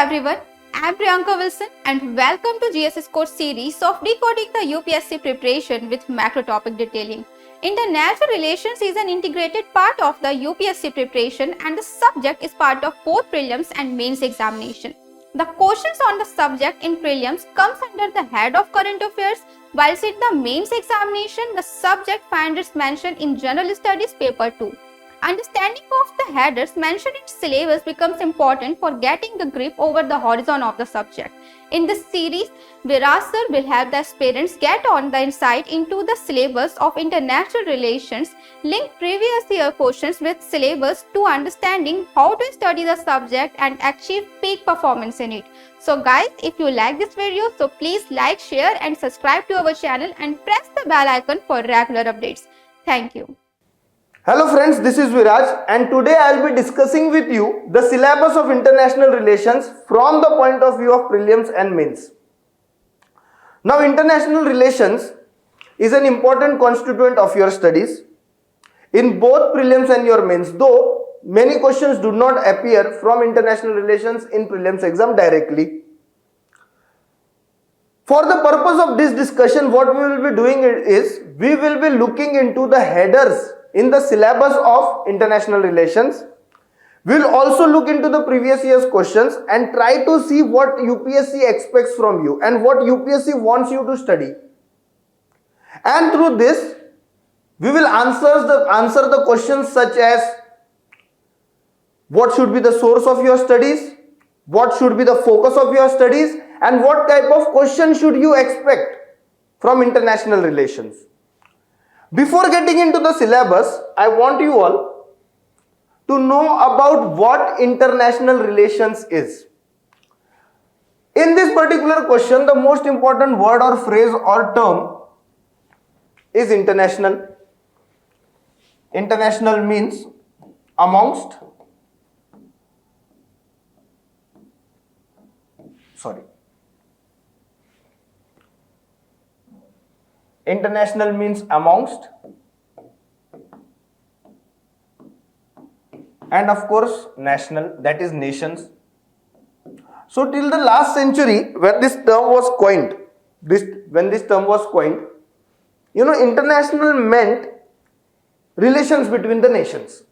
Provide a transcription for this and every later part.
everyone, I am Priyanka Wilson and welcome to GS's course series of Decoding the UPSC Preparation with Macro Topic Detailing. International Relations is an integrated part of the UPSC preparation and the subject is part of both Prelims and Mains examination. The questions on the subject in Prelims comes under the head of Current Affairs, whilst in the Mains examination, the subject finds its mention in General Studies Paper 2. Understanding of the headers mentioned in syllabus becomes important for getting a grip over the horizon of the subject. In this series, Viraj sir will help the aspirants get on the insight into the syllabus of international relations, link previous year questions with syllabus to understanding how to study the subject and achieve peak performance in it. So guys, if you like this video, so please like, share and subscribe to our channel and press the bell icon for regular updates. Thank you. Hello friends, this is Viraj and today I will be discussing with you the syllabus of international relations from the point of view of prelims and mains. Now international relations is an important constituent of your studies in both prelims and your mains, though many questions do not appear from international relations in prelims exam directly. For the purpose of this discussion, what we will be doing is we will be looking into the headers in the syllabus of international relations. We will also look into the previous year's questions and try to see what UPSC expects from you and what UPSC wants you to study. And through this, we will answer the questions such as what should be the source of your studies, what should be the focus of your studies, and what type of question should you expect from international relations. Before getting into the syllabus, I want you all to know about what international relations is. In this particular question, the most important word or phrase or term is international. International means amongst. International means amongst, and of course national, that is nations. So till the last century, when this term was coined, international meant relations between the nations,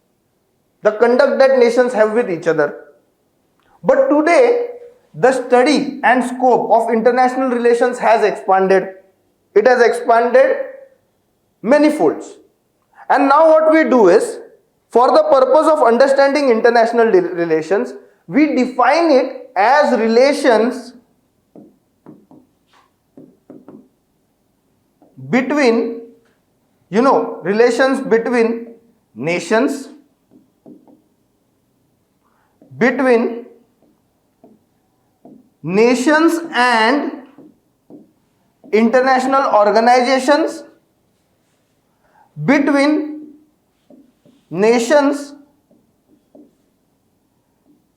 the conduct that nations have with each other. But today, the study and scope of international relations has expanded. It has expanded many folds. And now what we do is, for the purpose of understanding international relations, we define it as relations between, relations between nations, and international organizations, between nations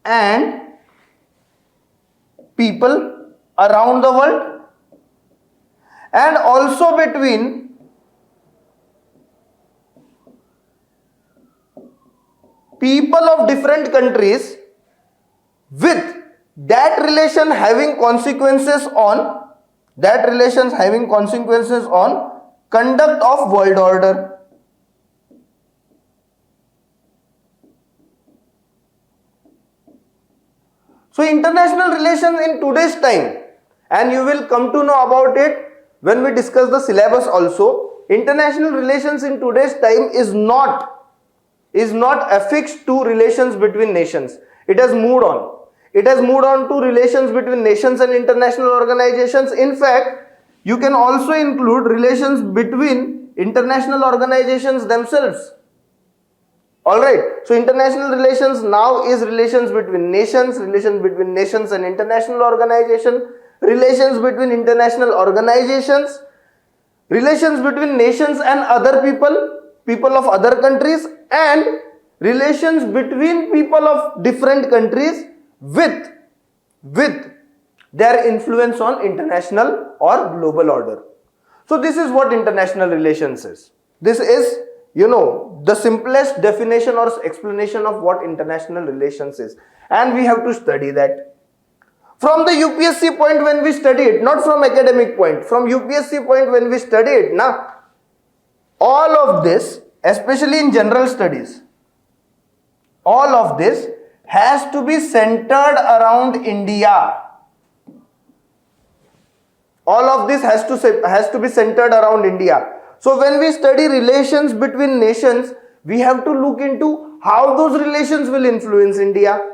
and people around the world, and also between people of different countries, with that relation having consequences on conduct of world order. So international relations in today's time, and you will come to know about it when we discuss the syllabus also, international relations in today's time is not affixed to relations between nations. It has moved on. It has moved on to relations between nations and international organizations. In fact, you can also include relations between international organizations themselves. Alright, so international relations now is relations between nations and international organizations, relations between international organizations, relations between nations and other people of other countries, and relations between people of different countries with their influence on international or global order. So this is what international relations is. This is, the simplest definition or explanation of what international relations is, and we have to study that. From the UPSC point when we study it, not from academic point, from UPSC point when we study it, na, all of this, especially in general studies, all of this has to be centered around India. All of this has to be centered around India. So when we study relations between nations, we have to look into how those relations will influence India.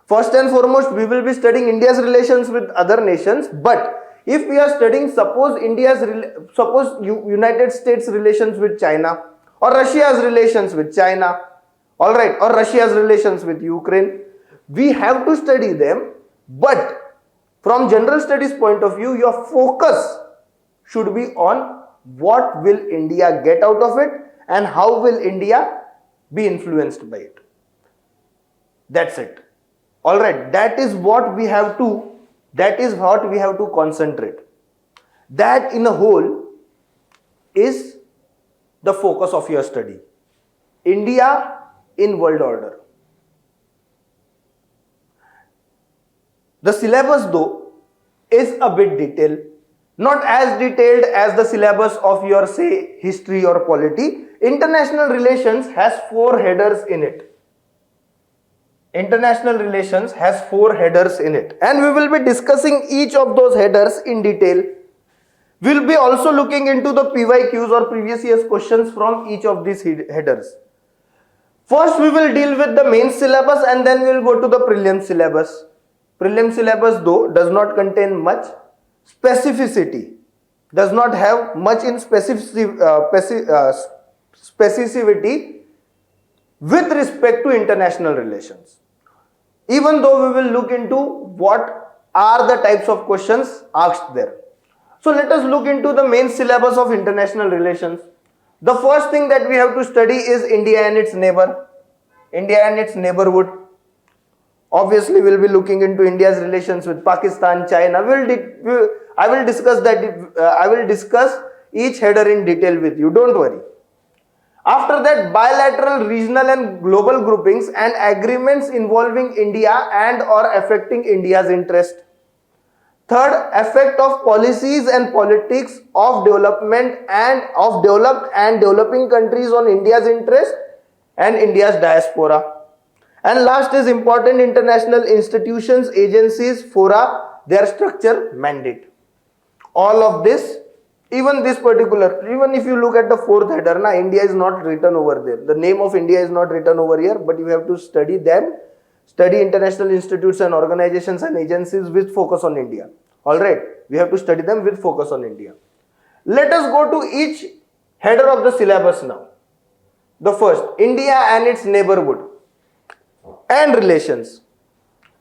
First and foremost, we will be studying India's relations with other nations. But if we are studying, suppose United States relations with China, or Russia's relations with China, all right, or Russia's relations with Ukraine, we have to study them. But from general studies point of view, your focus should be on what will India get out of it and how will India be influenced by it. That's it. All right, that is what we have to concentrate. That in a whole is the focus of your study. India in world order. The syllabus though is a bit detailed, not as detailed as the syllabus of your say history or polity. International relations has 4 headers in it. International relations has 4 headers in it, and we will be discussing each of those headers in detail. We will be also looking into the PYQs or previous year's questions from each of these headers. First we will deal with the main syllabus and then we will go to the Prelims syllabus. Prelims syllabus though does not contain much specificity, does not have much in specificity with respect to international relations. Even though we will look into what are the types of questions asked there. So let us look into the main syllabus of international relations. The first thing that we have to study is India and its neighbor, India and its neighborhood. Obviously, we will be looking into India's relations with Pakistan, China. I will discuss each header in detail with you. Don't worry. After that, bilateral, regional and global groupings and agreements involving India and or affecting India's interest. Third, effect of policies and politics of development and of developed and developing countries on India's interest and India's diaspora. And last is important international institutions, agencies, fora, their structure, mandate. All of this, even this particular, even if you look at the 4th header, na, India is not written over there. The name of India is not written over here, but you have to study them. Study international institutes and organizations and agencies with focus on India. Alright, we have to study them with focus on India. Let us go to each header of the syllabus now. The first, India and its neighborhood and relations.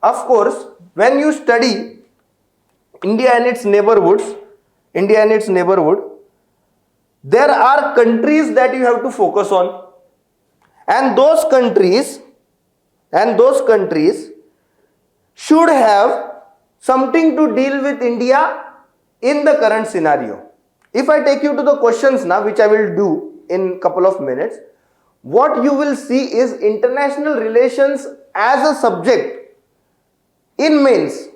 Of course, when you study India and its neighborhood, there are countries that you have to focus on, and those countries should have something to deal with India in the current scenario. If I take you to the questions now, which I will do in couple of minutes, what you will see is international relations as a subject in mains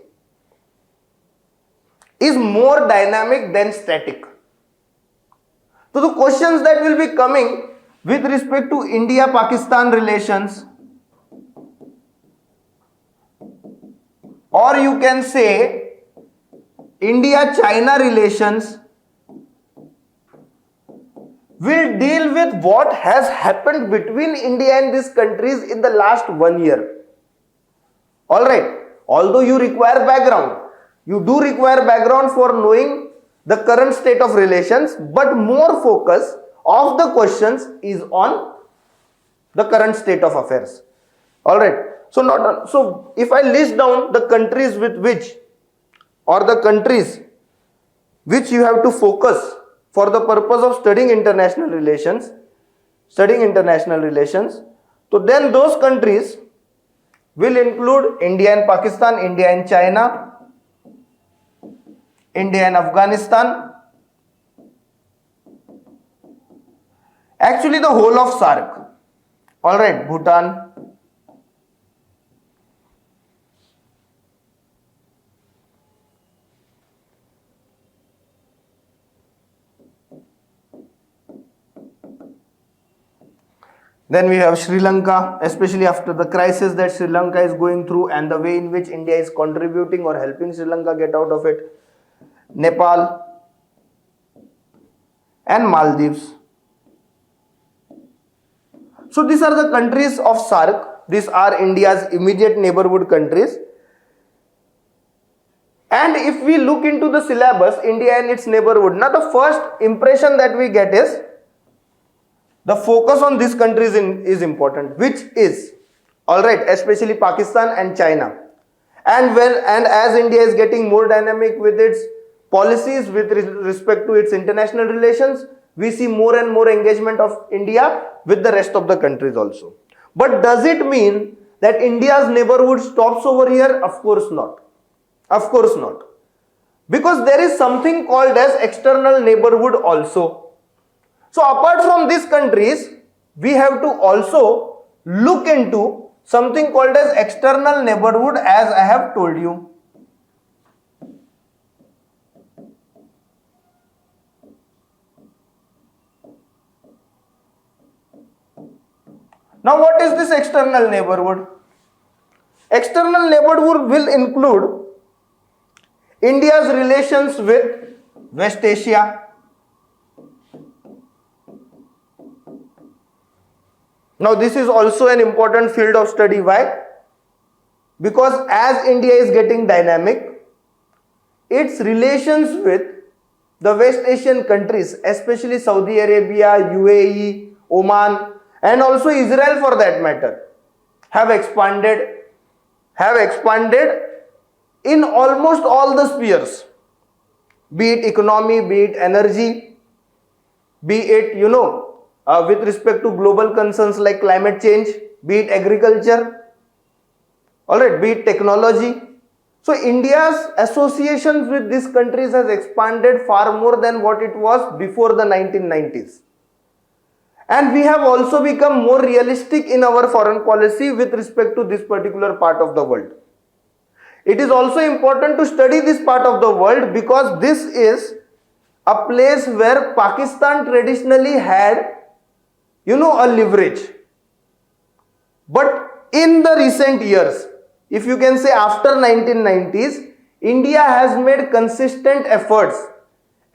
is more dynamic than static. So the questions that will be coming with respect to India-Pakistan relations, or you can say India-China relations, will deal with what has happened between India and these countries in the last 1 year. Alright, although you require background, you do require background for knowing the current state of relations, but more focus of the questions is on the current state of affairs. Alright, so if I list down the countries with which, or the countries which you have to focus for the purpose of studying international relations, so then those countries will include India and Pakistan, India and China, India and Afghanistan, actually the whole of SAARC, alright, Bhutan, Then we have Sri Lanka, especially after the crisis that Sri Lanka is going through and the way in which India is contributing or helping Sri Lanka get out of it. Nepal and Maldives. So these are the countries of SAARC. These are India's immediate neighborhood countries. And if we look into the syllabus, India and its neighborhood, now the first impression that we get is the focus on these countries is important, which is, alright, especially Pakistan and China. And as India is getting more dynamic with its policies with respect to its international relations, we see more and more engagement of India with the rest of the countries also. But does it mean that India's neighborhood stops over here? Of course not. Of course not. Because there is something called as external neighborhood also. So apart from these countries, we have to also look into something called as external neighborhood, as I have told you. Now what is this external neighborhood? External neighborhood will include India's relations with West Asia. Now this is also an important field of study. Why? Because as India is getting dynamic, its relations with the West Asian countries, especially Saudi Arabia, UAE, Oman, and also Israel for that matter, have expanded in almost all the spheres, be it economy, be it energy, be it, with respect to global concerns like climate change, be it agriculture, alright, be it technology. So India's associations with these countries has expanded far more than what it was before the 1990s. And we have also become more realistic in our foreign policy with respect to this particular part of the world. It is also important to study this part of the world because this is a place where Pakistan traditionally had, a leverage. But in the recent years, if you can say after 1990s, India has made consistent efforts,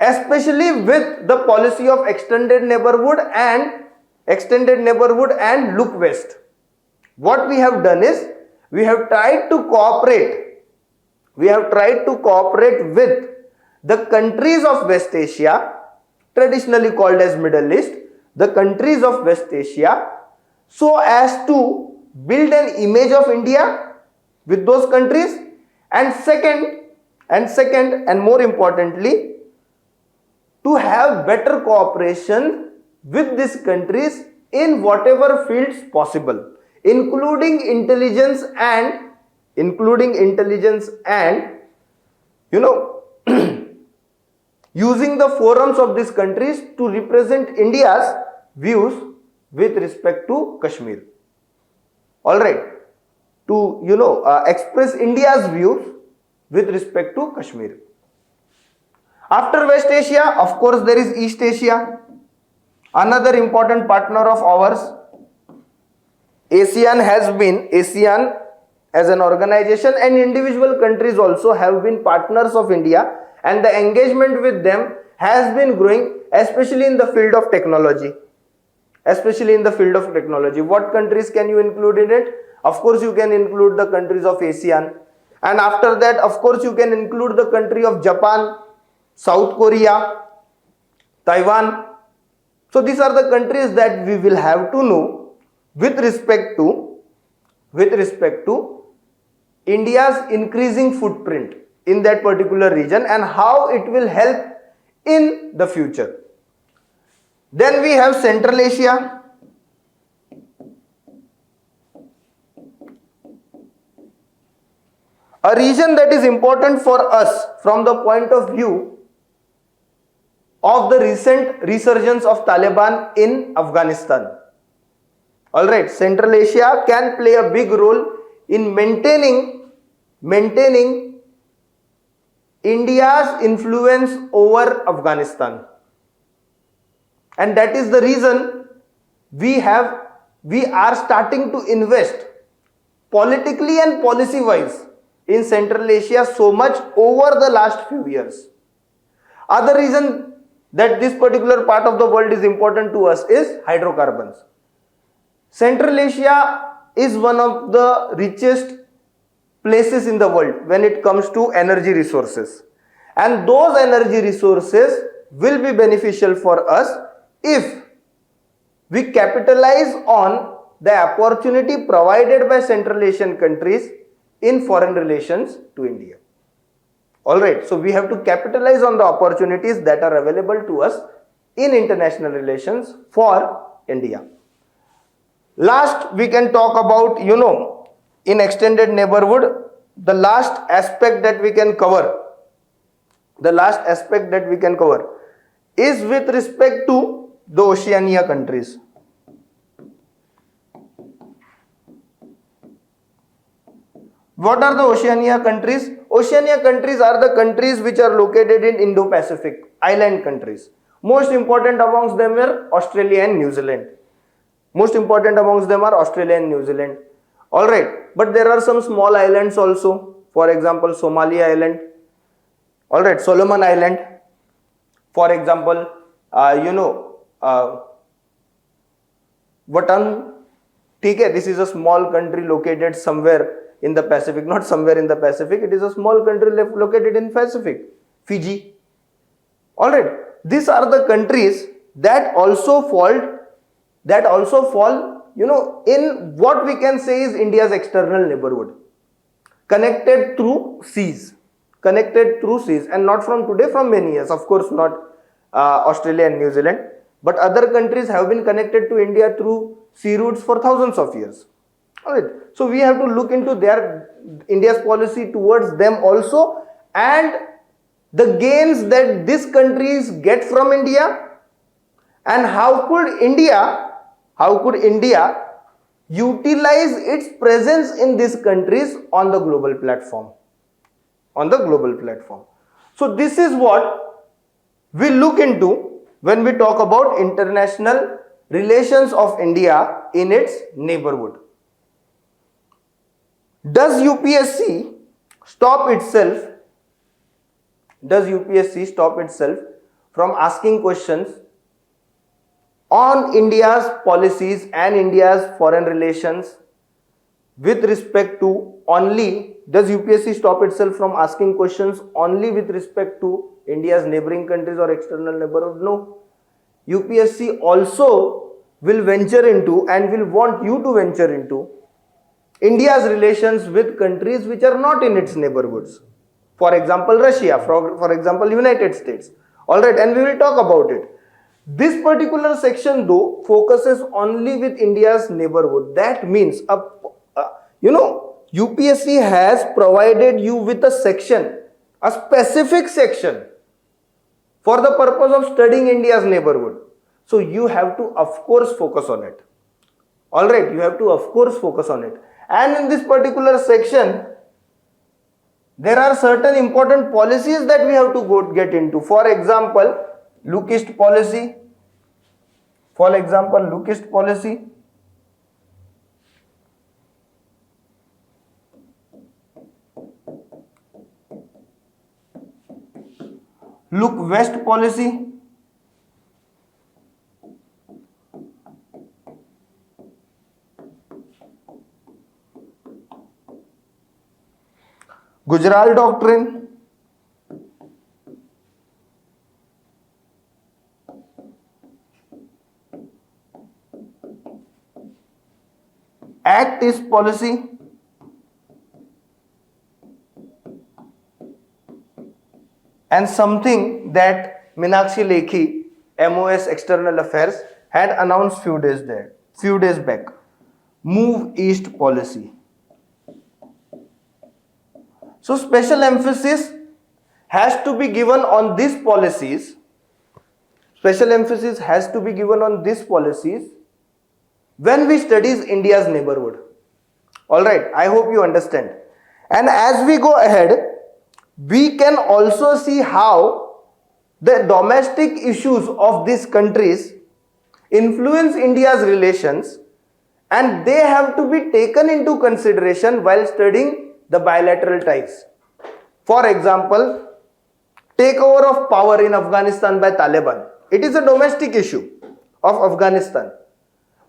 especially with the policy of extended neighborhood and look west. What we have done is, we have tried to cooperate with the countries of West Asia, traditionally called as Middle East, the countries of West Asia, so as to build an image of India with those countries, and second and more importantly, to have better cooperation with these countries in whatever fields possible, including intelligence and using the forums of these countries to represent India's views with respect to Kashmir. Alright, to express India's views with respect to Kashmir. After West Asia, of course, there is East Asia, another important partner of ours. ASEAN as an organization and individual countries also have been partners of India, and the engagement with them has been growing, especially in the field of technology. What countries can you include in it? Of course, you can include the countries of ASEAN, and after that, of course, you can include the country of Japan, South Korea, Taiwan. So these are the countries that we will have to know with respect to India's increasing footprint in that particular region and how it will help in the future. Then we have Central Asia. A region that is important for us from the point of view of the recent resurgence of Taliban in Afghanistan. Alright, Central Asia can play a big role in maintaining India's influence over Afghanistan. And that is the reason we have we are starting to invest politically and policy wise in Central Asia so much over the last few years. Other reason that this particular part of the world is important to us is hydrocarbons. Central Asia is one of the richest places in the world when it comes to energy resources, and those energy resources will be beneficial for us if we capitalize on the opportunity provided by Central Asian countries in foreign relations to India. Alright, so we have to capitalize on the opportunities that are available to us in international relations for India. Last, we can talk about, in extended neighborhood, the last aspect that we can cover is with respect to the Oceania countries. What are the Oceania countries? Oceania countries are the countries which are located in Indo-Pacific, island countries. Most important amongst them are Australia and New Zealand. Alright, but there are some small islands also. For example, Somali Island. Alright, Solomon Island. For example, Vanuatu. This is a small country located somewhere in the Pacific, not somewhere in the Pacific, it is a small country located in Pacific, Fiji. Alright, these are the countries that also fall, in what we can say is India's external neighborhood, connected through seas, and not from today, from many years. Of course, not Australia and New Zealand, but other countries have been connected to India through sea routes for thousands of years. Alright, so we have to look into India's policy towards them also, and the gains that these countries get from India, and how could India utilize its presence in these countries on the global platform. So this is what we look into when we talk about international relations of India in its neighborhood. Does UPSC stop itself from asking questions on India's policies and India's foreign relations with respect to only, does UPSC stop itself from asking questions only with respect to India's neighboring countries or external neighborhood? No. UPSC also will venture into, and will want you to venture into, India's relations with countries which are not in its neighborhoods. For example, Russia, for example, United States. Alright, and we will talk about it. This particular section though focuses only with India's neighborhood. That means, UPSC has provided you with a specific section for the purpose of studying India's neighborhood. So you have to of course focus on it. Alright, you have to of course focus on it. And in this particular section, there are certain important policies that we have to get into. For example, Lookist policy. Look West policy. Gujarat Doctrine. Act East policy. And something that Meenakshi Lekhi, MOS External Affairs, had announced few days back. Move East policy. So special emphasis has to be given on these policies. When we study India's neighborhood. Alright, I hope you understand. And as we go ahead, we can also see how the domestic issues of these countries influence India's relations, and they have to be taken into consideration while studying the bilateral ties. For example, takeover of power in Afghanistan by Taliban. It is a domestic issue of Afghanistan.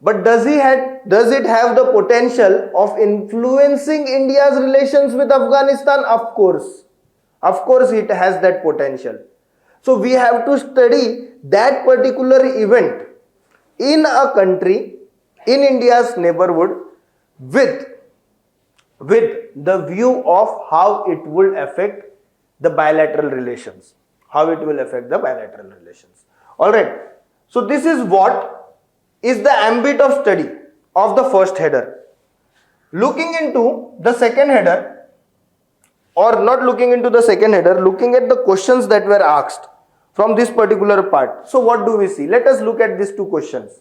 But does it have the potential of influencing India's relations with Afghanistan? Of course. Of course it has that potential. So we have to study that particular event in a country, in India's neighborhood, with the view of how it will affect the bilateral relations. How it will affect the bilateral relations. Alright. So this is what is the ambit of study of the first header. Looking into the second header, or not looking into the second header, looking at the questions that were asked from this particular part. So what do we see? Let us look at these two questions.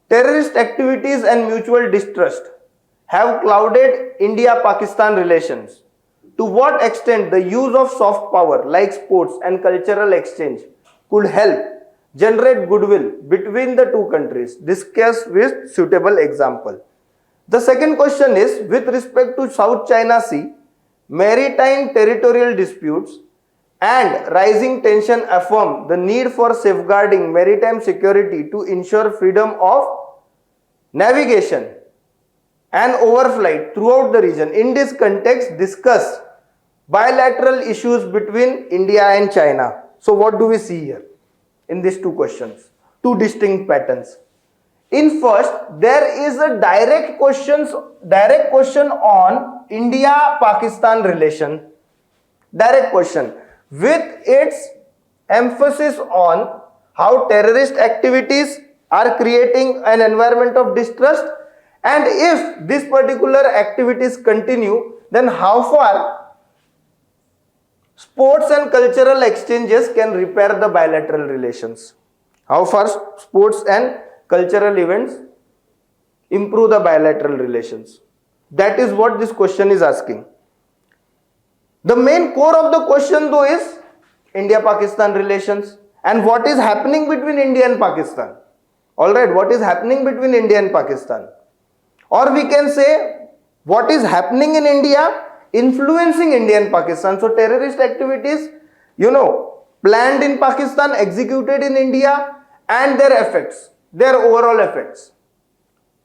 Terrorist activities and mutual distrust have clouded India-Pakistan relations. To what extent the use of soft power like sports and cultural exchange could help generate goodwill between the two countries? Discuss with suitable example. The second question is, with respect to South China Sea, maritime territorial disputes and rising tension affirm the need for safeguarding maritime security to ensure freedom of navigation and overflight throughout the region. In this context, discuss bilateral issues between India and China. So what do we see here in these two questions? Two distinct patterns. In first, there is a direct question on India-Pakistan relation. Direct question with its emphasis on how terrorist activities are creating an environment of distrust, and if these particular activities continue, then how far sports and cultural exchanges can repair the bilateral relations. How far sports and cultural events improve the bilateral relations. That is what this question is asking. The main core of the question though is India-Pakistan relations and what is happening between India and Pakistan. Alright, what is happening between India and Pakistan? Or we can say what is happening in India influencing India and Pakistan. So terrorist activities, planned in Pakistan, executed in India, and their effects, their overall effects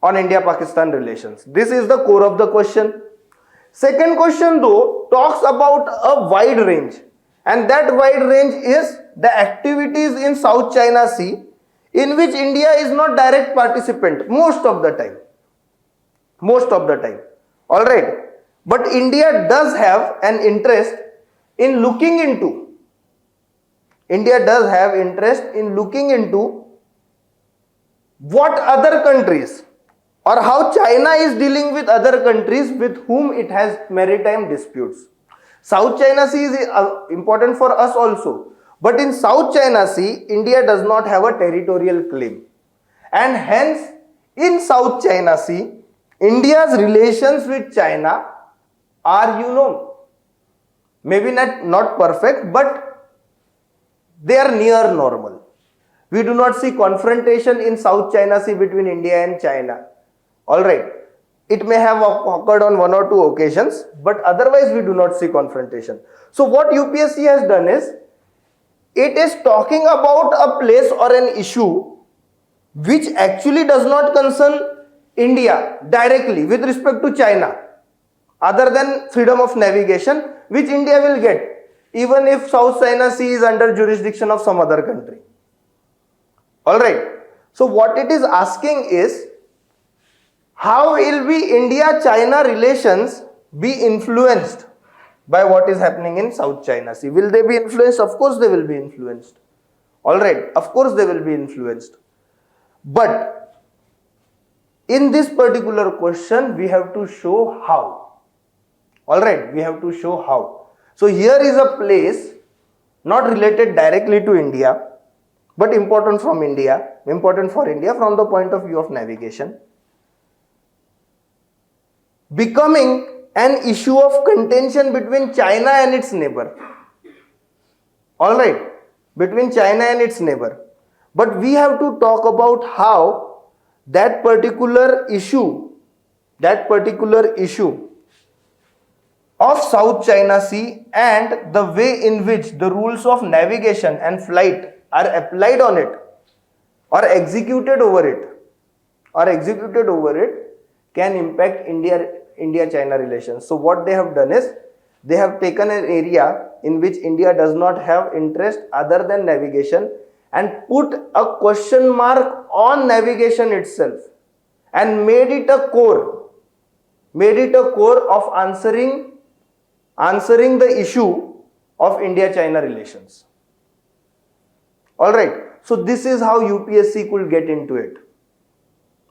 on India-Pakistan relations. This is the core of the question. Second question though talks about a wide range, and that wide range is the activities in South China Sea in which India is not direct participant most of the time. Alright, but India does have an interest in looking into what other countries or how China is dealing with other countries with whom it has maritime disputes. South China Sea is important for us also, but in South China Sea, India does not have a territorial claim, and hence in South China Sea, India's relations with China are, maybe not perfect, but they are near normal. We do not see confrontation in South China Sea between India and China. Alright, it may have occurred on one or two occasions, but otherwise we do not see confrontation. So what UPSC has done is, it is talking about a place or an issue which actually does not concern India directly with respect to China, other than freedom of navigation, which India will get even if South China Sea is under jurisdiction of some other country. Alright, so what it is asking is, how will be India-China relations be influenced by what is happening in South China Sea? Will they be influenced? Of course they will be influenced. Alright, of course they will be influenced. But in this particular question, we have to show how. Alright, we have to show how. So here is a place not related directly to India, but important for India from the point of view of navigation, becoming an issue of contention between China and its neighbor. Alright, between China and its neighbor. But we have to talk about how that particular issue of South China Sea and the way in which the rules of navigation and flight are applied on it or executed over it can impact India-China relations. So what they have done is they have taken an area in which India does not have interest other than navigation and put a question mark on navigation itself and made it a core of answering the issue of India-China relations. Alright, so this is how UPSC could get into it.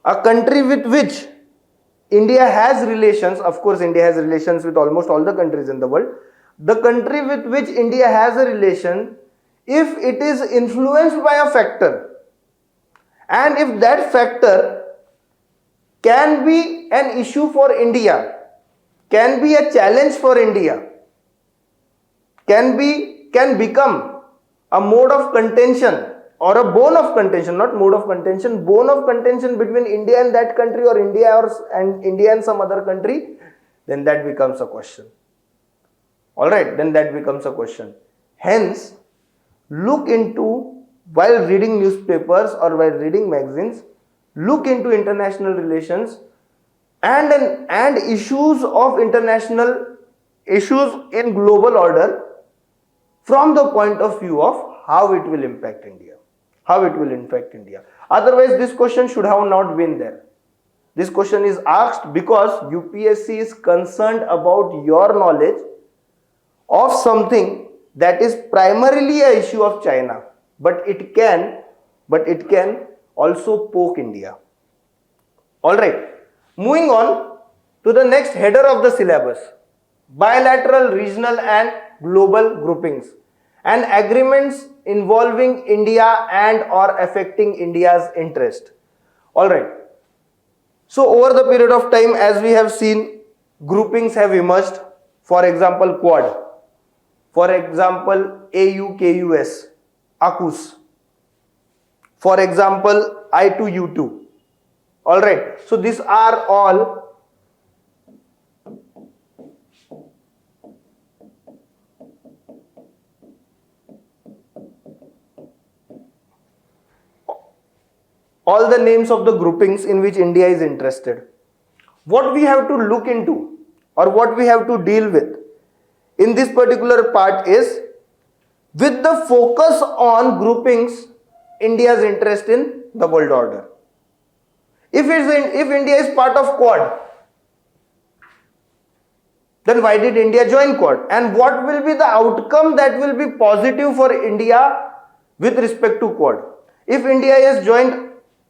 A country with which India has relations, of course India has relations with almost all the countries in the world. The country with which India has a relation, if it is influenced by a factor, and if that factor can be an issue for India, can be a challenge for India, can become a mode of contention or a bone of contention, not mode of contention, bone of contention between India and that country or India and some other country, then that becomes a question. Alright, then that becomes a question. Hence, look into, while reading newspapers or while reading magazines, look into international relations and issues of international issues in global order from the point of view of how it will impact India. Otherwise, this question should have not been there. This question is asked because UPSC is concerned about your knowledge of something that is primarily an issue of China, but it can also poke India. Alright, moving on to the next header of the syllabus: bilateral, regional and global groupings and agreements involving India and or affecting India's interest. Alright, so over the period of time, as we have seen, groupings have emerged. For example, Quad, for example, AU-KUS, AUKUS, for example, I2U2. Alright, so these are all the names of the groupings in which India is interested. What we have to look into or what we have to deal with in this particular part is, with the focus on groupings, India's interest in the world order. If India is part of Quad, then why did India join Quad? And what will be the outcome that will be positive for India with respect to Quad? If India has joined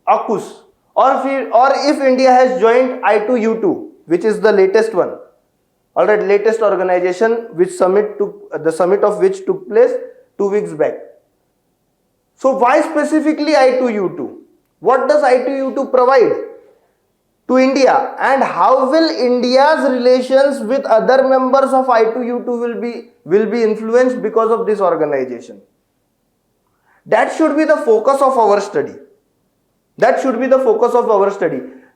AUKUS, or if India has joined I2U2, which is the latest one, alright, latest organization which the summit of which took place 2 weeks back. So why specifically I2U2? What does I2U2 provide to India, and how will India's relations with other members of I2U2 will be influenced because of this organization? That should be the focus of our study.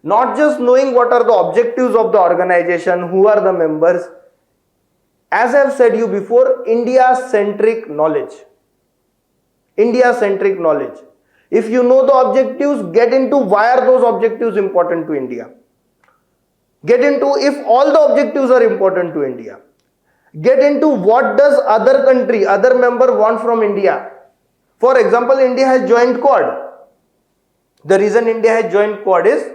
Not just knowing what are the objectives of the organization, who are the members. As I have said you before, India-centric knowledge. If you know the objectives, get into why are those objectives important to India. Get into if all the objectives are important to India. Get into what does other member want from India. For example, India has joined Quad. The reason India has joined Quad is,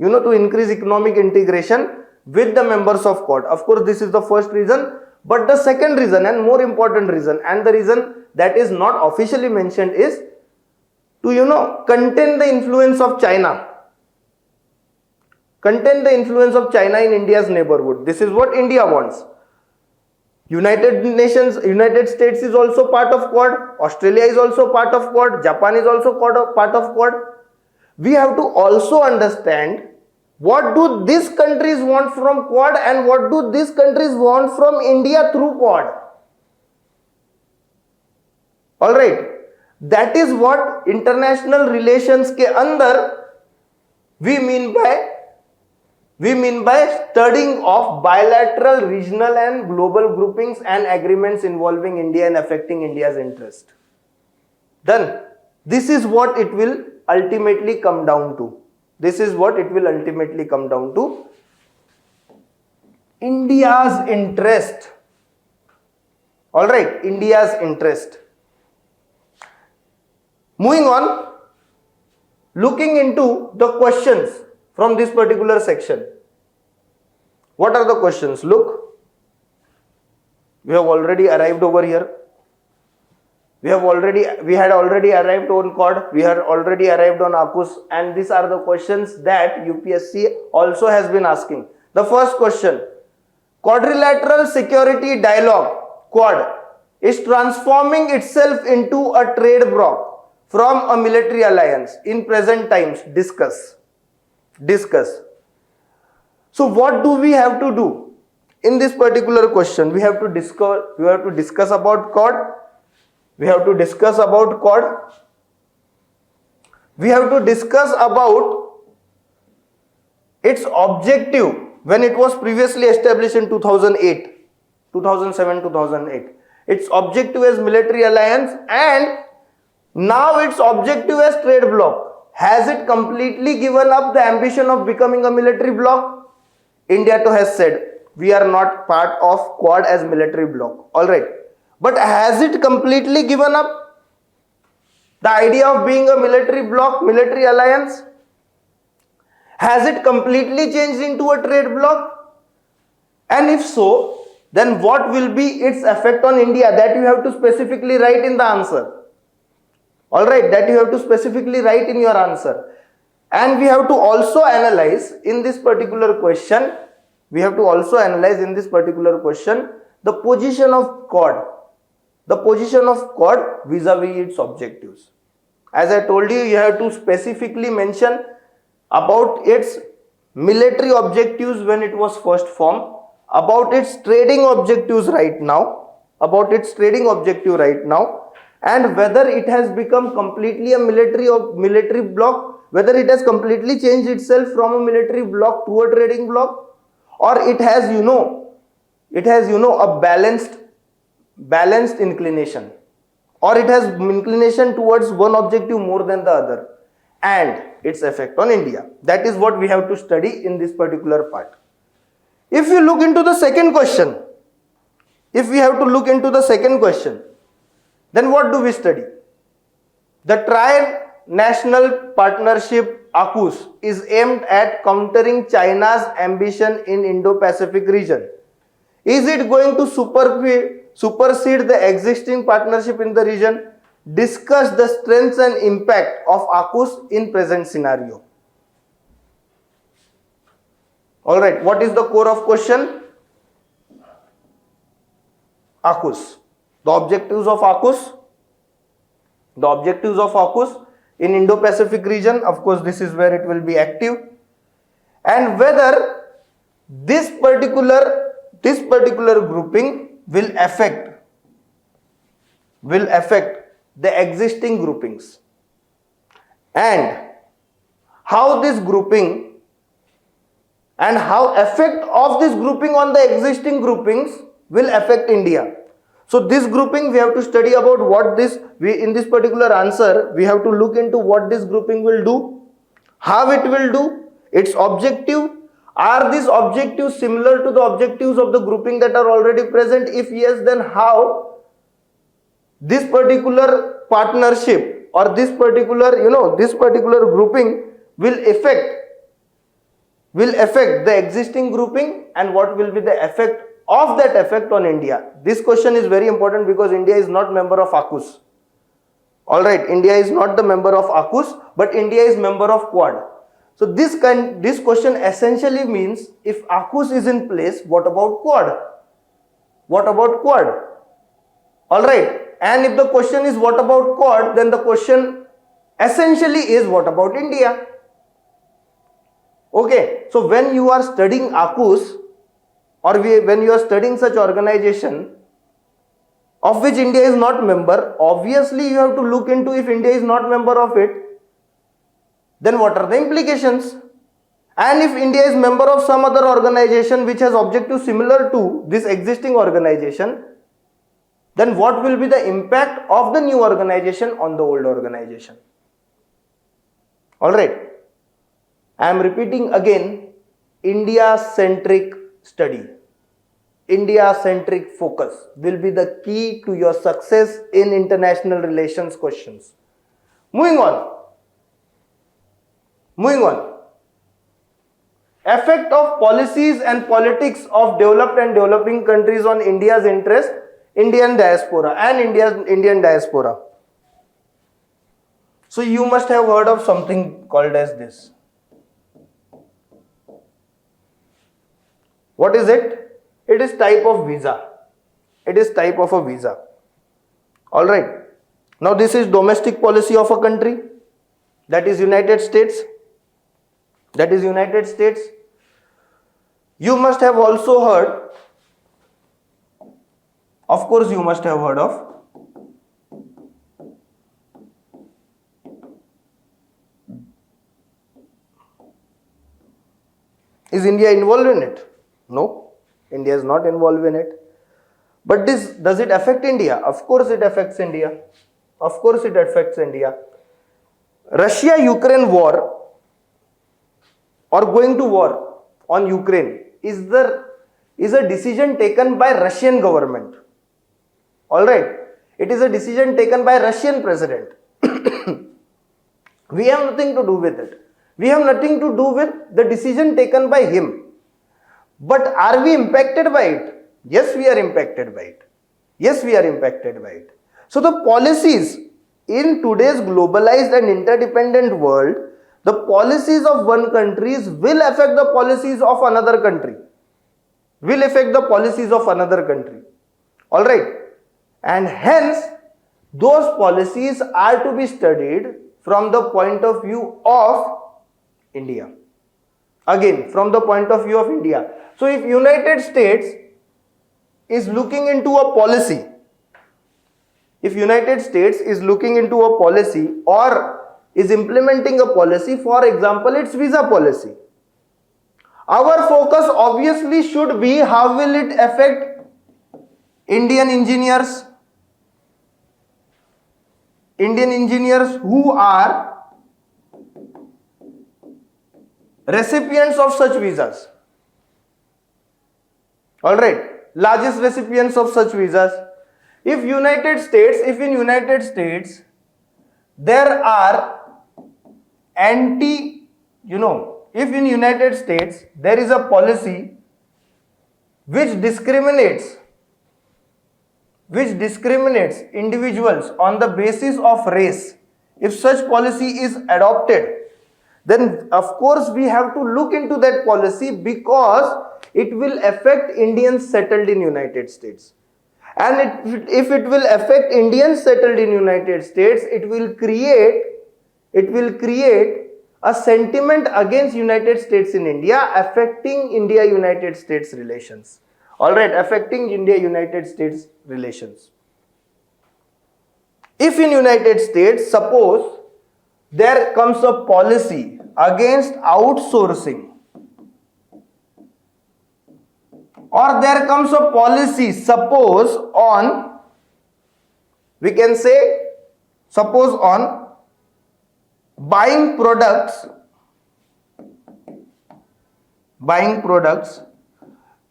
to increase economic integration with the members of Quad. Of course, this is the first reason, but the second reason and more important reason, and the reason that is not officially mentioned, is to, contain the influence of China. Contain the influence of China in India's neighborhood. This is what India wants. United States is also part of Quad. Australia is also part of Quad. Japan is also part of Quad. We have to also understand what do these countries want from Quad and what do these countries want from India through Quad. Alright, that is what international relations के अंदर We mean by studying of bilateral, regional and global groupings and agreements involving India and affecting India's interest. Then this is what it will ultimately come down to. This is what it will ultimately come down to. India's interest. Alright, India's interest. Moving on, looking into the questions from this particular section. What are the questions? Look, we have already arrived over here. We had already arrived on COD, we had already arrived on ACUS, and these are the questions that UPSC also has been asking. The first question, quadrilateral security dialogue, Quad, is transforming itself into a trade bloc from a military alliance in present times. Discuss. So what do we have to do in this particular question? We have to discuss about Quad. We have to discuss about Quad. We have to discuss about its objective when it was previously established in 2007-2008. Its objective as military alliance and now its objective as trade bloc. Has it completely given up the ambition of becoming a military bloc? India too has said, we are not part of Quad as military bloc. Alright. But has it completely given up the idea of being a military bloc, military alliance? Has it completely changed into a trade bloc? And if so, then what will be its effect on India? That you have to specifically write in the answer. Alright, that you have to specifically write in your answer. And we have to also analyze in this particular question, the position of Quad. The position of Quad vis-a-vis its objectives. As I told you, you have to specifically mention about its military objectives when it was first formed, about its trading objectives right now, and whether it has become completely a military bloc, whether it has completely changed itself from a military bloc to a trading bloc, or it has a balanced inclination, or it has inclination towards one objective more than the other, and its effect on India. That is what we have to study in this particular part. If you look into the second question, then what do we study? The Tri-National Partnership ACUS is aimed at countering China's ambition in Indo-Pacific region. Is it going to supersede the existing partnership in the region? Discuss the strengths and impact of ACUS in present scenario. Alright, what is the core of question? ACUS. The objectives of ACUS in Indo-Pacific region, of course this is where it will be active, and whether this particular grouping will affect the existing groupings, and how this grouping and how effect of this grouping on the existing groupings will affect India. So this grouping we have to study about what in this particular answer we have to look into what this grouping will do, how it will do, its objective. Are these objectives similar to the objectives of the grouping that are already present? If yes, then how this particular partnership or this particular grouping will affect the existing grouping, and what will be the effect of that effect on India. This question is very important because India is not member of ACUS. Alright, India is not the member of ACUS, but India is member of Quad. So this question essentially means if ACUS is in place, what about Quad? Alright, and if the question is what about Quad, then the question essentially is what about India? Okay, so when you are studying ACUS or when you are studying such organization of which India is not member, obviously you have to look into if India is not member of it, then what are the implications? And if India is member of some other organization which has objective similar to this existing organization, then what will be the impact of the new organization on the old organization? Alright, I am repeating again, India-centric study, India-centric focus will be the key to your success in international relations questions. Moving on. Effect of policies and politics of developed and developing countries on India's interest, Indian diaspora. So you must have heard of something called as this. What is it? It is type of visa. It is type of a visa. Alright. Now this is domestic policy of a country. That is United States. You must have also heard, of course you must have heard of Is India involved in it? No, India is not involved in it. But does it affect India? Of course it affects India. Russia-Ukraine war, or going to war on Ukraine, is a decision taken by Russian government. Alright, it is a decision taken by Russian president. We have nothing to do with it. We have nothing to do with the decision taken by him. But are we impacted by it? Yes, we are impacted by it. So the policies in today's globalized and interdependent world, the policies of one country will affect the policies of another country. Alright. And hence, those policies are to be studied from the point of view of India. Again, from the point of view of India. So if United States is looking into a policy, or is implementing a policy, for example, its visa policy, our focus obviously should be how will it affect Indian engineers who are recipients of such visas. Alright, largest recipients of such visas. If in United States there are if in United States there is a policy which discriminates individuals on the basis of race, if such policy is adopted, then of course we have to look into that policy because it will affect Indians settled in United States. And if it will affect Indians settled in United States, it will create a sentiment against United States in India, affecting India-United States relations. Alright, affecting India-United States relations. If in United States, suppose there comes a policy against outsourcing, or there comes a policy, suppose on buying products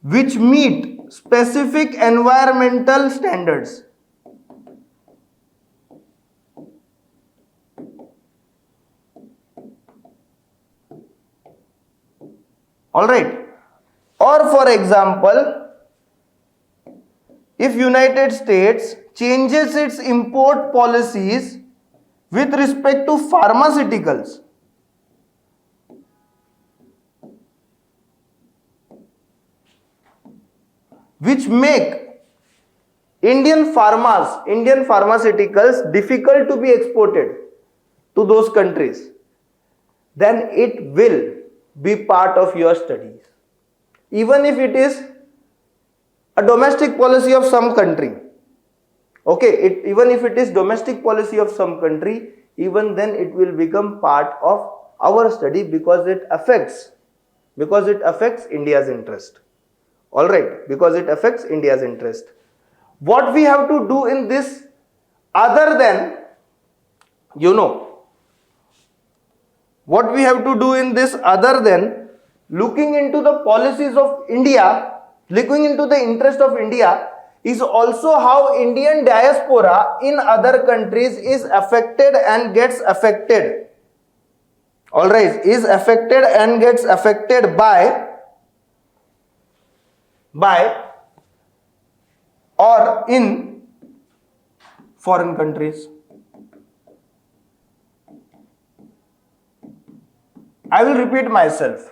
which meet specific environmental standards. Alright. Or for example, if United States changes its import policies with respect to pharmaceuticals, which make Indian pharmaceuticals difficult to be exported to those countries, then it will be part of your studies. Even if it is a domestic policy of some country, even if it is domestic policy of some country, even then it will become part of our study because it affects Because it affects India's interest. Alright, because it affects India's interest. What we have to do in this, other than, what we have to do in this other than looking into the policies of India, looking into the interest of India, is also how Indian diaspora in other countries is affected and gets affected. Alright, is affected and gets affected by or in foreign countries. I will repeat myself.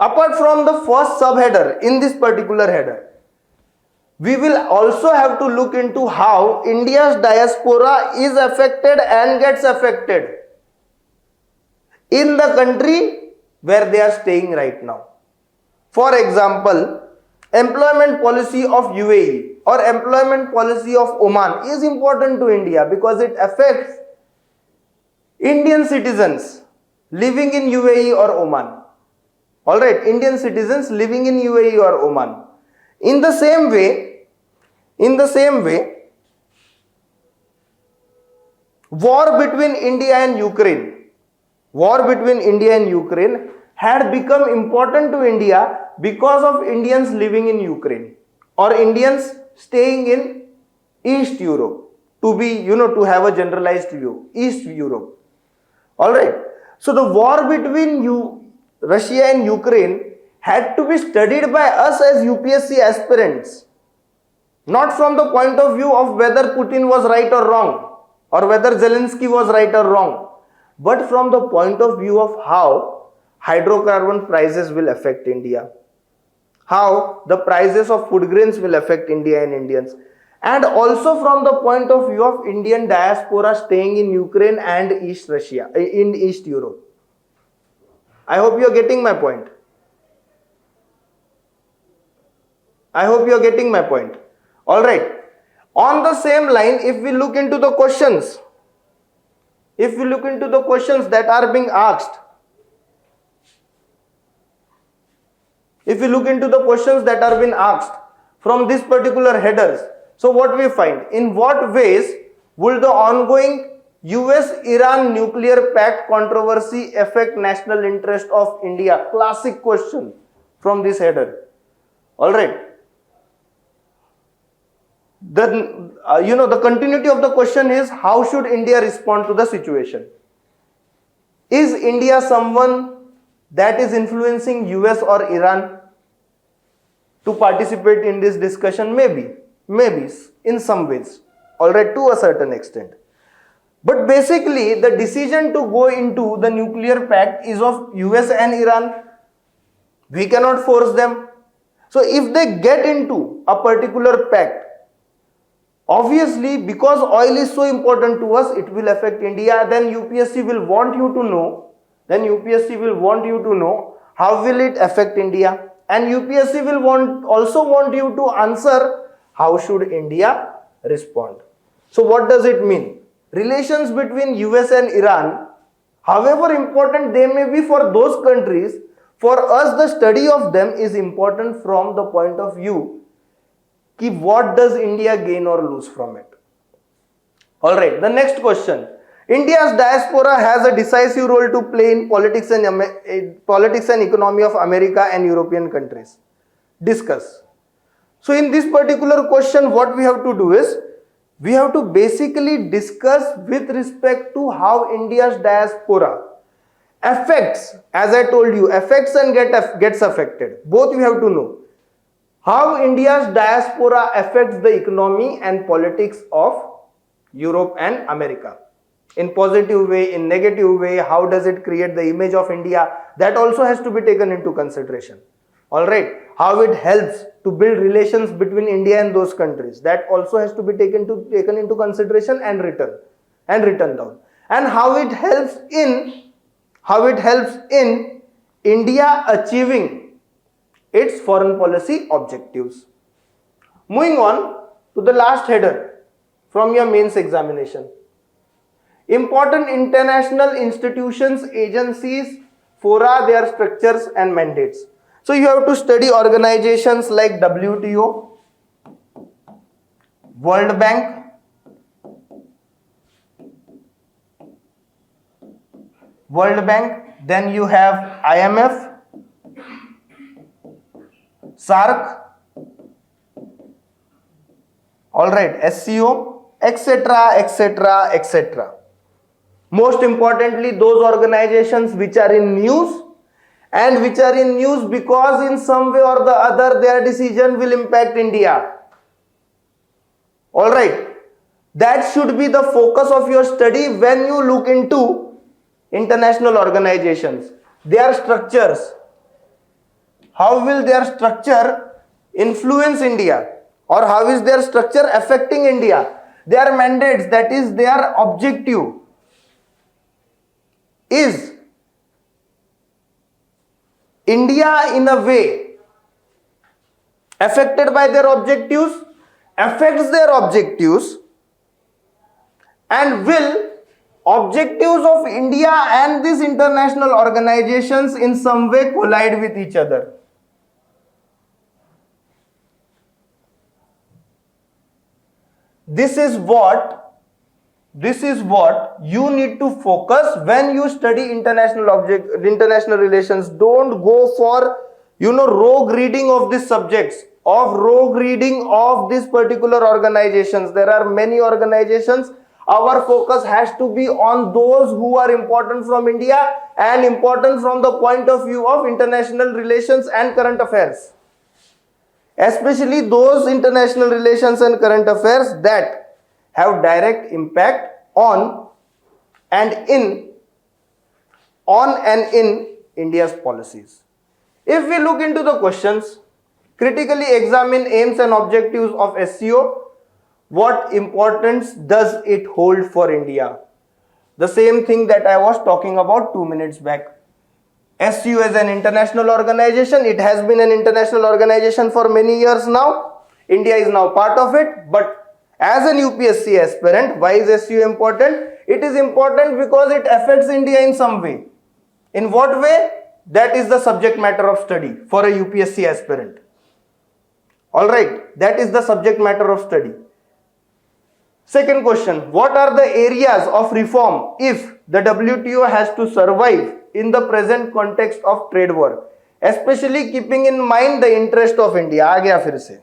Apart from the first subheader in this particular header, we will also have to look into how India's diaspora is affected and gets affected in the country where they are staying right now. For example, employment policy of UAE or employment policy of Oman is important to India because it affects Indian citizens living in UAE or Oman. Alright, Indian citizens living in UAE or Oman. In the same way, war between India and Ukraine had become important to India because of Indians living in Ukraine or Indians staying in East Europe, to have a generalized view, East Europe. Alright, so the war between Russia and Ukraine had to be studied by us as UPSC aspirants, not from the point of view of whether Putin was right or wrong or whether Zelensky was right or wrong, but from the point of view of how hydrocarbon prices will affect India, how the prices of food grains will affect India and Indians, and also from the point of view of Indian diaspora staying in Ukraine and East Europe. I hope you are getting my point. Alright. On the same line, if we look into the questions that are being asked, from these particular headers, so what we find, in what ways will the ongoing US-Iran nuclear pact controversy affect national interest of India? Classic question from this header. Alright. The continuity of the question is, how should India respond to the situation? Is India someone that is influencing US or Iran to participate in this discussion? Maybe in some ways, alright, to a certain extent. But basically, the decision to go into the nuclear pact is of US and Iran. We cannot force them. So if they get into a particular pact, obviously, because oil is so important to us, it will affect India. Then UPSC will want you to know, how will it affect India? And UPSC will also want you to answer, how should India respond? So what does it mean? Relations between US and Iran, however important they may be for those countries, for us the study of them is important from the point of view what does India gain or lose from it. Alright, the next question. India's diaspora has a decisive role to play in politics and economy of America and European countries. Discuss. So in this particular question, what we have to do is, we have to basically discuss with respect to how India's diaspora affects, as I told you, affects and gets affected. Both we have to know. How India's diaspora affects the economy and politics of Europe and America. In positive way, in negative way, how does it create the image of India? That also has to be taken into consideration. Alright, how it helps to build relations between India and those countries. That also has to be taken into consideration and written down. And how it helps in India achieving its foreign policy objectives. Moving on to the last header from your mains examination. Important international institutions, agencies fora, their structures and mandates. So you have to study organizations like WTO, World Bank, then you have IMF, SARC, alright, SCO, etc., etc., etc. Most importantly, those organizations which are in news, and which are in news because in some way or the other their decision will impact India. Alright, that should be the focus of your study when you look into international organizations. Their structures. How will their structure influence India? Or how is their structure affecting India? Their mandates, that is their objective, is India in a way affected by their objectives, affects their objectives, and will objectives of India and these international organizations in some way collide with each other. This is what you need to focus when you study international relations. Don't go for rogue reading of these subjects, rogue reading of these particular organizations. There are many organizations. Our focus has to be on those who are important from India and important from the point of view of international relations and current affairs. Especially those international relations and current affairs that have direct impact on and in India's policies. If we look into the questions, critically examine aims and objectives of SCO. What importance does it hold for India? The same thing that I was talking about 2 minutes back. SCO is an international organization. It has been an international organization for many years now. India is now part of it. But as an UPSC aspirant, why is SCO important? It is important because it affects India in some way. In what way? That is the subject matter of study for a UPSC aspirant. Alright, that is the subject matter of study. Second question, what are the areas of reform if the WTO has to survive in the present context of trade war, especially keeping in mind the interest of India? आ गया फिर से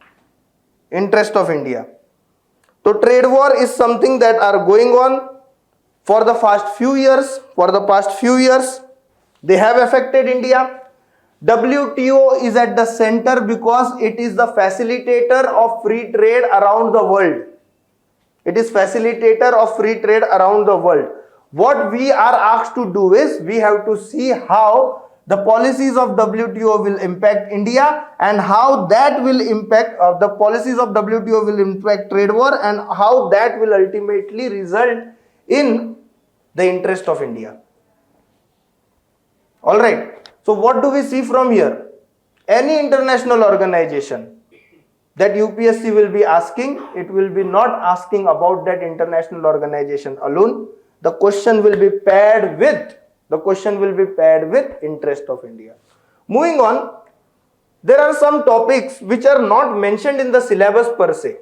interest of India. So trade war is something that are going on for the past few years. They have affected India. WTO is at the center because it is the facilitator of free trade around the world. It is facilitator of free trade around the world. What we are asked to do is we have to see how the policies of WTO will impact India and how that will impact the policies of WTO will impact trade war and how that will ultimately result in the interest of India. Alright, so what do we see from here? Any international organization that UPSC will be asking, it will be not asking about that international organization alone. The question will be paired with interest of India. Moving on, there are some topics which are not mentioned in the syllabus per se.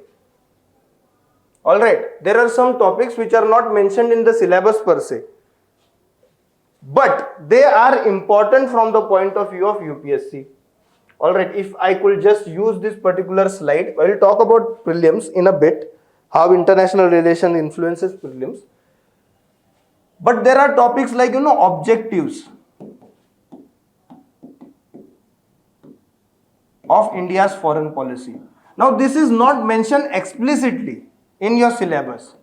Alright, there are some topics which are not mentioned in the syllabus per se, but they are important from the point of view of UPSC. Alright, if I could just use this particular slide, I will talk about prelims in a bit, how international relation influences prelims. But there are topics like, objectives of India's foreign policy. Now, this is not mentioned explicitly in your syllabus.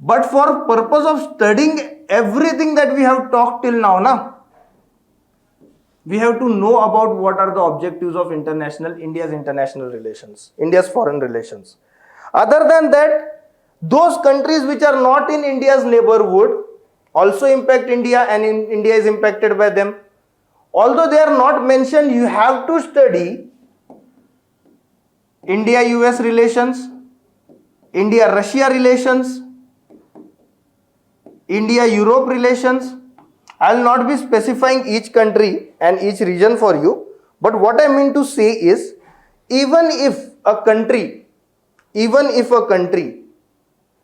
But for purpose of studying everything that we have talked till now, we have to know about what are the objectives of India's international relations, India's foreign relations. Other than that, those countries which are not in India's neighborhood also impact India and India is impacted by them. Although they are not mentioned, you have to study India-US relations, India-Russia relations, India-Europe relations, I will not be specifying each country and each region for you, but what I mean to say is, even if a country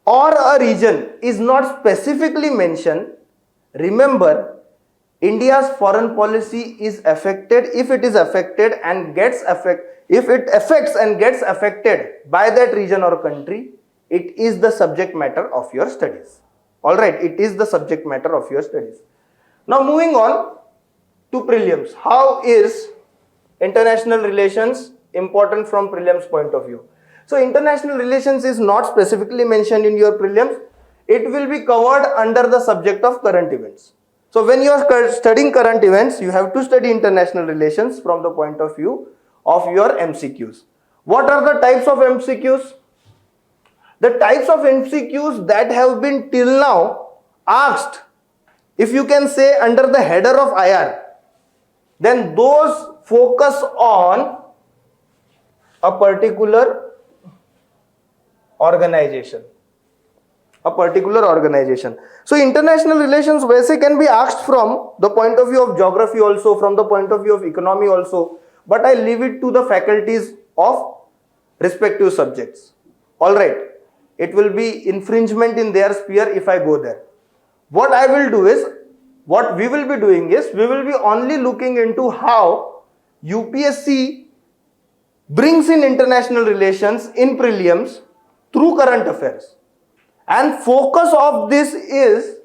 or a region is not specifically mentioned, remember, India's foreign policy is affected if it affects and gets affected by that region or country. It is the subject matter of your studies. Alright, it is the subject matter of your studies. Now moving on to prelims. How is international relations important from prelims point of view? So international relations is not specifically mentioned in your prelims. It will be covered under the subject of current events. So when you are studying current events, you have to study international relations from the point of view of your MCQs. What are the types of MCQs? The types of MCQs that have been till now asked, if you can say under the header of IR, then those focus on a particular organization. So international relations वैसे can be asked from the point of view of geography also, from the point of view of economy also, but I leave it to the faculties of respective subjects. Alright, it will be infringement in their sphere if I go there. What we will be doing is, we will be only looking into how UPSC brings in international relations in prelims through current affairs. And focus of this is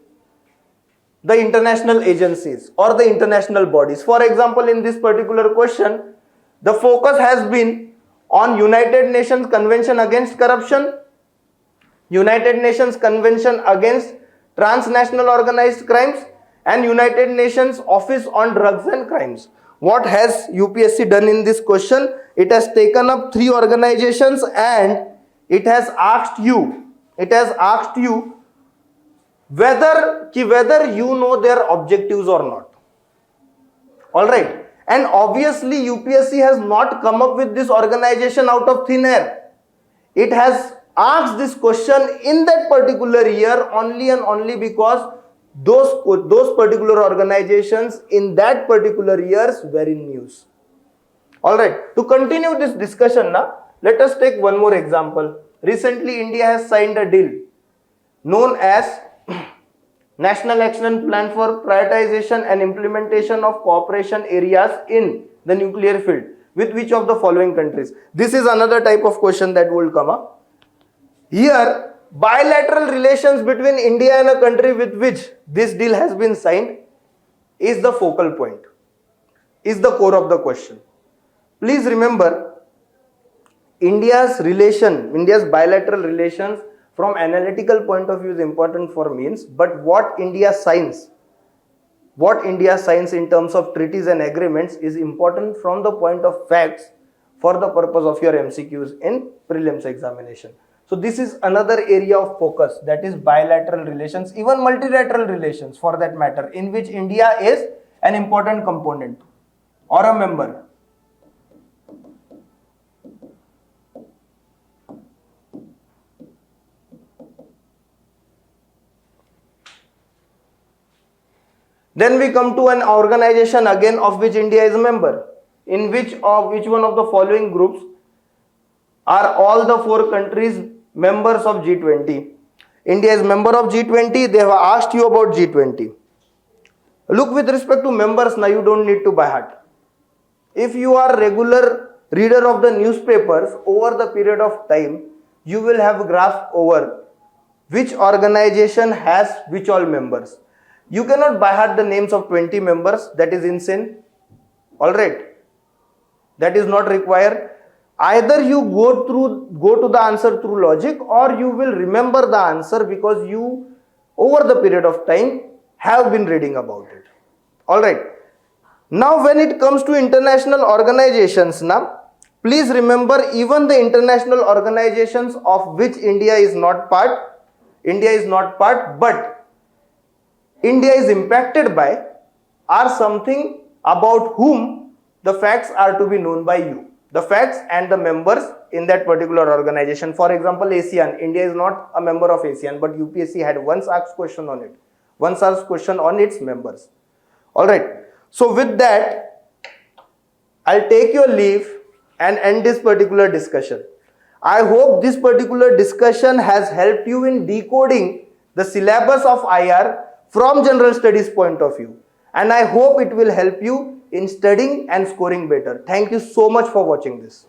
the international agencies or the international bodies. For example, in this particular question, the focus has been on United Nations Convention Against Corruption, United Nations Convention Against Transnational Organized Crimes, and United Nations Office on Drugs and Crimes. What has UPSC done in this question? It has taken up 3 organizations and it has asked you whether you know their objectives or not. Alright, and obviously UPSC has not come up with this organization out of thin air. It has asked this question in that particular year only and only because those particular organizations in that particular years were in news. Alright, to continue this discussion now, let us take one more example. Recently, India has signed a deal known as National Action Plan for Prioritization and Implementation of Cooperation Areas in the Nuclear Field. With which of the following countries? This is another type of question that will come up. Here, bilateral relations between India and a country with which this deal has been signed is the focal point, is the core of the question. Please remember, India's bilateral relations from analytical point of view is important for means, but what India signs in terms of treaties and agreements is important from the point of facts for the purpose of your MCQs in prelims examination. So this is another area of focus, that is bilateral relations, even multilateral relations for that matter, in which India is an important component or a member. Then we come to an organization again of which India is a member. In which one of the following groups are all the 4 countries members of G20? India is member of G20. They have asked you about G20. Look, with respect to members, now you don't need to by heart. If you are regular reader of the newspapers, over the period of time, you will have grasp over which organization has which all members. You cannot by heart the names of 20 members, that is insane. Alright, that is not required. Either you go to the answer through logic, or you will remember the answer because you over the period of time have been reading about it. Alright, now when it comes to international organizations, now please remember, even the international organizations of which India is not part, but India is impacted by, are something about whom the facts are to be known by you. The facts and the members in that particular organization. For example, ASEAN. India is not a member of ASEAN, but UPSC had once asked question on it. Once asked question on its members. Alright, so with that, I'll take your leave and end this particular discussion. I hope this particular discussion has helped you in decoding the syllabus of IR from general studies point of view. And I hope it will help you in studying and scoring better. Thank you so much for watching this.